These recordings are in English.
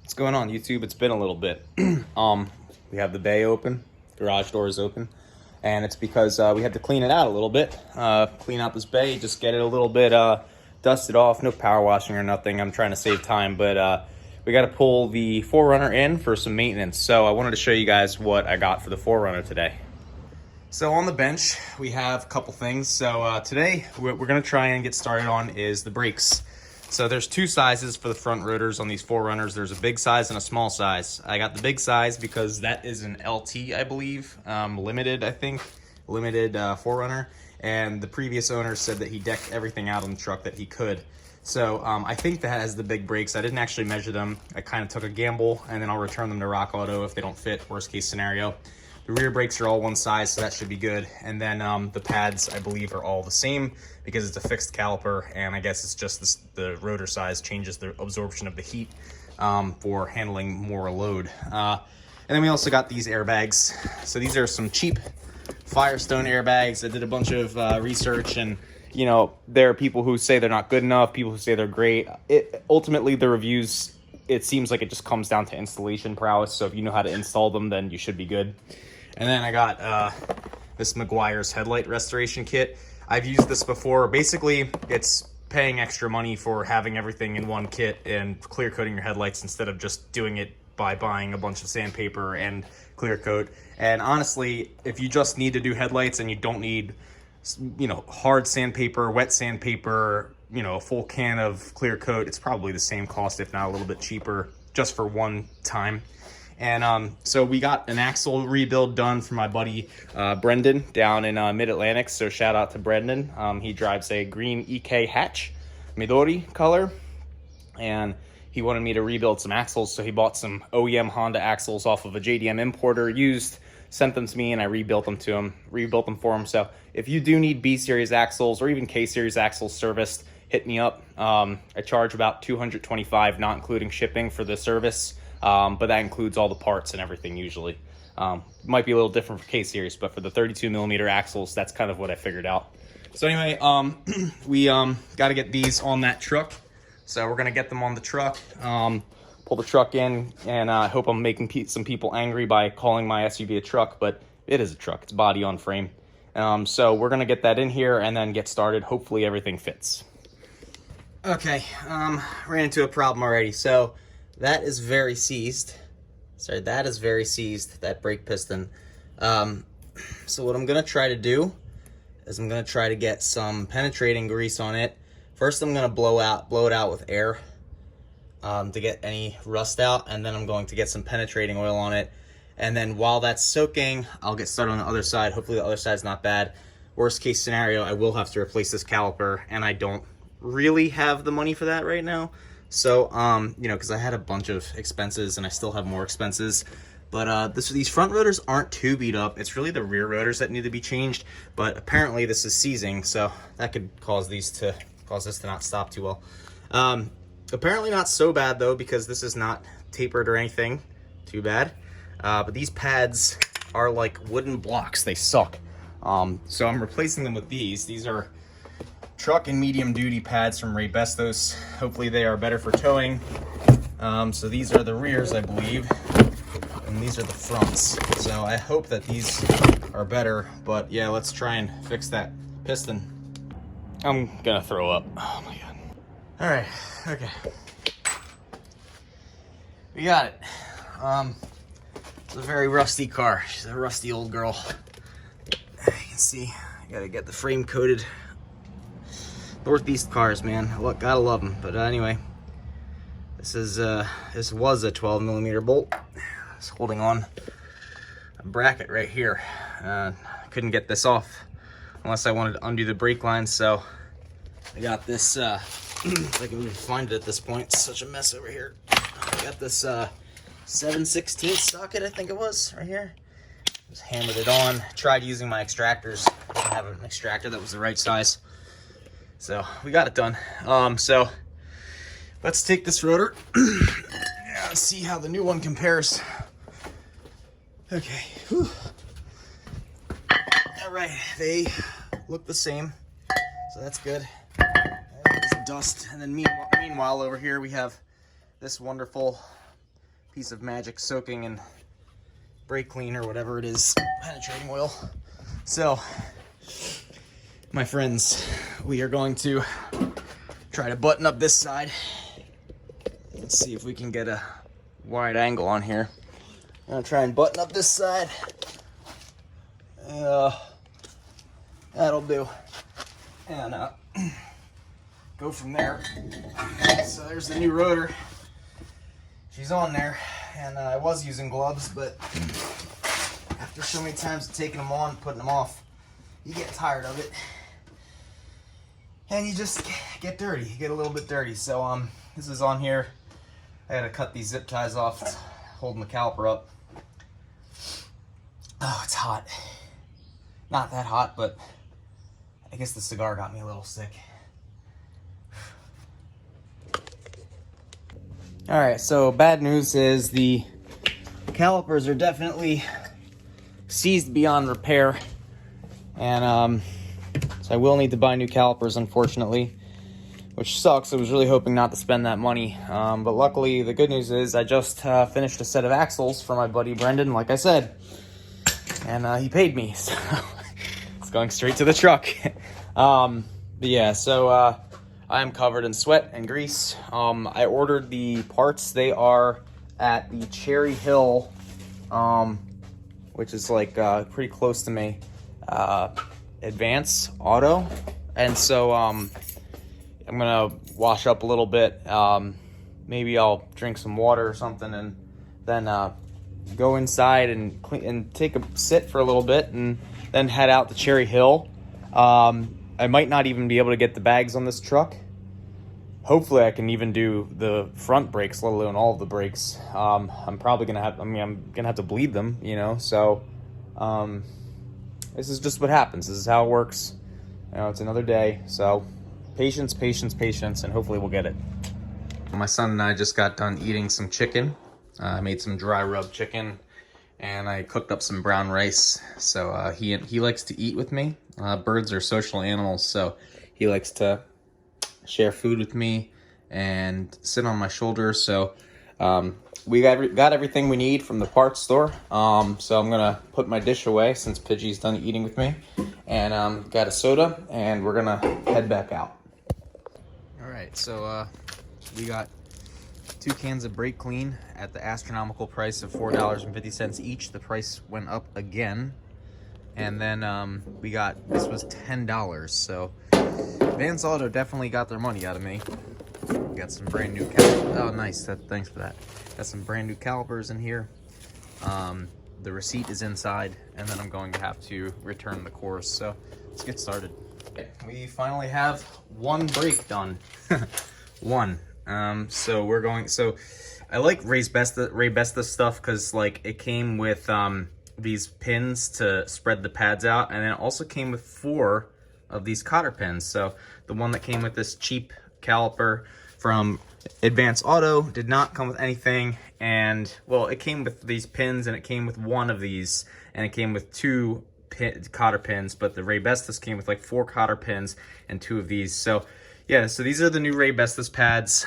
What's going on, YouTube? It's been a little bit. We have the bay open, garage door is open, and it's because we had to clean it out a little bit. Clean out this bay, just get it a little bit dusted off. No power washing or nothing. I'm trying to save time, but we got to pull the 4Runner in for some maintenance. So I wanted to show you guys what I got for the 4Runner today. So on the bench, we have a couple things. So today, what we're going to try and get started on is the brakes. So there's two sizes for the front rotors on these 4Runners. There's a big size and a small size. I got the big size because that is an LT, I believe, limited, I think, limited 4Runner. And the previous owner said that he decked everything out on the truck that he could. So I think that has the big brakes. I didn't actually measure them. I kind of took a gamble, and then I'll return them to Rock Auto if they don't fit, worst case scenario. The rear brakes are all one size, so that should be good. And then the pads, I believe, are all the same because it's a fixed caliper, and I guess it's just the rotor size changes the absorption of the heat for handling more load. And then we also got these airbags. So these are some cheap Firestone airbags. I did a bunch of research, and you know, there are people who say they're not good enough, people who say they're great. Ultimately, the reviews, it seems like it just comes down to installation prowess. So if you know how to install them, then you should be good. And then I got this Meguiar's headlight restoration kit. I've used this before. Basically, it's paying extra money for having everything in one kit and clear coating your headlights instead of just doing it by buying a bunch of sandpaper and clear coat. And honestly, if you just need to do headlights and you don't need, you know, hard sandpaper, wet sandpaper, you know, a full can of clear coat, it's probably the same cost, if not a little bit cheaper, just for one time. And so we got an axle rebuild done for my buddy Brendan down in Mid-Atlantic. So shout out to Brendan. He drives a green EK hatch, Midori color. And he wanted me to rebuild some axles. So he bought some OEM Honda axles off of a JDM importer used, sent them to me, and I rebuilt them for him. So if you do need B-Series axles or even K-Series axles serviced, hit me up. I charge about $225, not including shipping for the service. But that includes all the parts and everything usually. Might be a little different for K-Series, but for the 32mm axles, that's kind of what I figured out. So anyway, we got to get these on that truck. So we're going to get them on the truck, pull the truck in, and I hope I'm making some people angry by calling my SUV a truck, but it is a truck. It's body on frame. So we're going to get that in here and then get started. Hopefully everything fits. Okay, ran into a problem already. So that is very seized. Sorry, that is very seized, that brake piston. So what I'm gonna try to do is I'm gonna try to get some penetrating grease on it. First, I'm gonna blow it out with air to get any rust out, and then I'm going to get some penetrating oil on it. And then while that's soaking, I'll get started on the other side. Hopefully the other side's not bad. Worst case scenario, I will have to replace this caliper, and I don't really have the money for that right now. So, you know, because I had a bunch of expenses and I still have more expenses. But these front rotors aren't too beat up. It's really the rear rotors that need to be changed. But apparently this is seizing, so that could cause this to not stop too well. Apparently not so bad though, because this is not tapered or anything. Too bad. But these pads are like wooden blocks. They suck. So I'm replacing them with these. These are truck and medium duty pads from Ray Bestos. Hopefully they are better for towing. So these are the rears, I believe, and these are the fronts. So I hope that these are better, but yeah, let's try and fix that piston. I'm gonna throw up. Oh my God. All right, okay. We got it. It's a very rusty car. She's a rusty old girl. You can see, I gotta get the frame coated. Northeast cars, man. Look, gotta love them. But anyway, this was a 12mm bolt. It's holding on a bracket right here. Couldn't get this off unless I wanted to undo the brake line. So I got this. If I can even find it at this point, it's such a mess over here. I got this 7/16 socket, I think it was, right here. Just hammered it on. Tried using my extractors. I didn't have an extractor that was the right size. So we got it done. So let's take this rotor and see how the new one compares. Okay. Whew. All right, they look the same, so that's good. Some dust, and then meanwhile over here we have this wonderful piece of magic soaking in brake cleaner, whatever it is, penetrating oil. So, my friends, we are going to try to button up this side. Let's see if we can get a wide angle on here. I'm gonna try and button up this side. That'll do. And go from there. So there's the new rotor. She's on there, and I was using gloves, but after so many times of taking them on, putting them off, you get tired of it, and you just get dirty. You get a little bit dirty. So this is on here. I had to cut these zip ties off. It's holding the caliper up. Oh, it's hot. Not that hot, but I guess the cigar got me a little sick. All right, so bad news is the calipers are definitely seized beyond repair, and so I will need to buy new calipers, unfortunately, which sucks. I was really hoping not to spend that money, but luckily the good news is I just finished a set of axles for my buddy Brendan, like I said, and he paid me, so it's going straight to the truck. But yeah, so I am covered in sweat and grease. I ordered the parts. They are at the Cherry Hill, which is like pretty close to me, Advance Auto. And so I'm gonna wash up a little bit. Maybe I'll drink some water or something, and then go inside and clean and take a sit for a little bit, and then head out to Cherry Hill. I might not even be able to get the bags on this truck. Hopefully I can even do the front brakes, let alone all of the brakes. I'm probably gonna have, I'm gonna have to bleed them, you know, so this is just what happens. This is how it works. You know, it's another day, so patience, patience, patience, and hopefully we'll get it. My son and I just got done eating some chicken. I made some dry rub chicken, and I cooked up some brown rice. So he likes to eat with me. Birds are social animals, so he likes to share food with me and sit on my shoulder. So we got everything we need from the parts store. So I'm gonna put my dish away since Pidgey's done eating with me, and got a soda, and we're gonna head back out. All right, so we got 2 cans of brake clean at the astronomical price of $4.50 each. The price went up again. And then we got, this was $10, so Vance Auto definitely got their money out of me. We got some brand new calipers. Oh, nice, thanks for that. Got some brand new calipers in here. The receipt is inside, and then I'm going to have to return the course, so let's get started. We finally have one brake done. One. So we're going, so I like Ray Besta stuff because like it came with these pins to spread the pads out, and then it also came with 4 of these cotter pins. So the one that came with this cheap caliper from Advance Auto did not come with anything, and well, it came with these pins, and it came with 1 of these, and it came with 2 cotter pins, but the Ray Bestas came with like 4 cotter pins and 2 of these. So yeah, so these are the new Ray Bestas pads.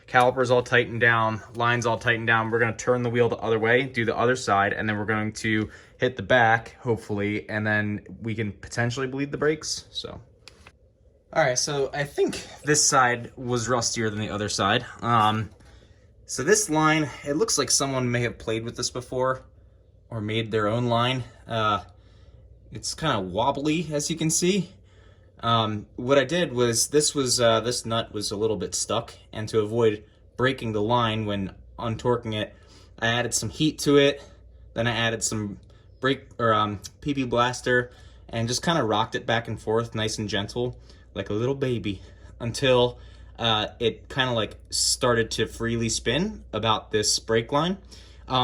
Calipers all tightened down, lines all tightened down. We're gonna turn the wheel the other way, do the other side, and then we're going to hit the back, hopefully, and then we can potentially bleed the brakes, so. All right, so I think this side was rustier than the other side. So this line, it looks like someone may have played with this before or made their own line. It's kind of wobbly, as you can see. What I did was, this nut was a little bit stuck, and to avoid breaking the line when untorquing it, I added some heat to it, then I added some brake, or PP blaster, and just kind of rocked it back and forth, nice and gentle, like a little baby, until it kind of like started to freely spin about this brake line.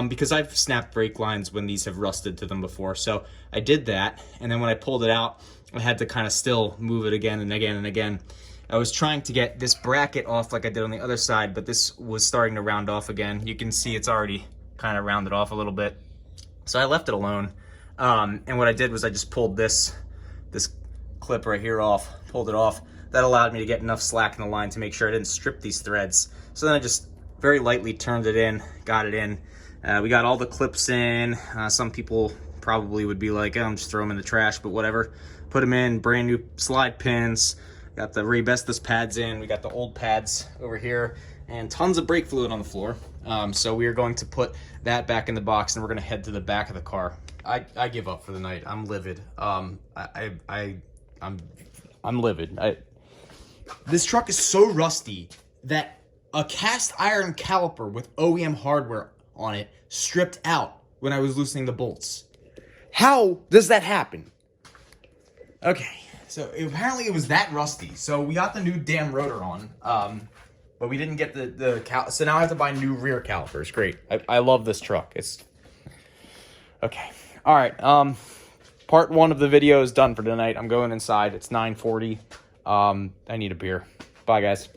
Because I've snapped brake lines when these have rusted to them before, so I did that, and then when I pulled it out, I had to kind of still move it again and again and again. I was trying to get this bracket off like I did on the other side, but this was starting to round off again. You can see it's already kind of rounded off a little bit. So I left it alone. And what I did was I just pulled this clip right here off, pulled it off. That allowed me to get enough slack in the line to make sure I didn't strip these threads. So then I just very lightly turned it in, got it in. We got all the clips in. Some people probably would be like, oh, I'm just throw them in the trash, but whatever. Put them in, brand new slide pins. Got the Rebestos pads in. We got the old pads over here, and tons of brake fluid on the floor. So we are going to put that back in the box, and we're going to head to the back of the car. I give up for the night. I'm livid. I'm livid. This truck is so rusty that a cast iron caliper with OEM hardware on it stripped out when I was loosening the bolts. How does that happen? Okay, so apparently it was that rusty. So we got the new damn rotor on, but we didn't get so now I have to buy new rear calipers. Great. I love this truck. It's okay. All right. Part 1 of the video is done for tonight. I'm going inside. It's 9:40. I need a beer. Bye, guys.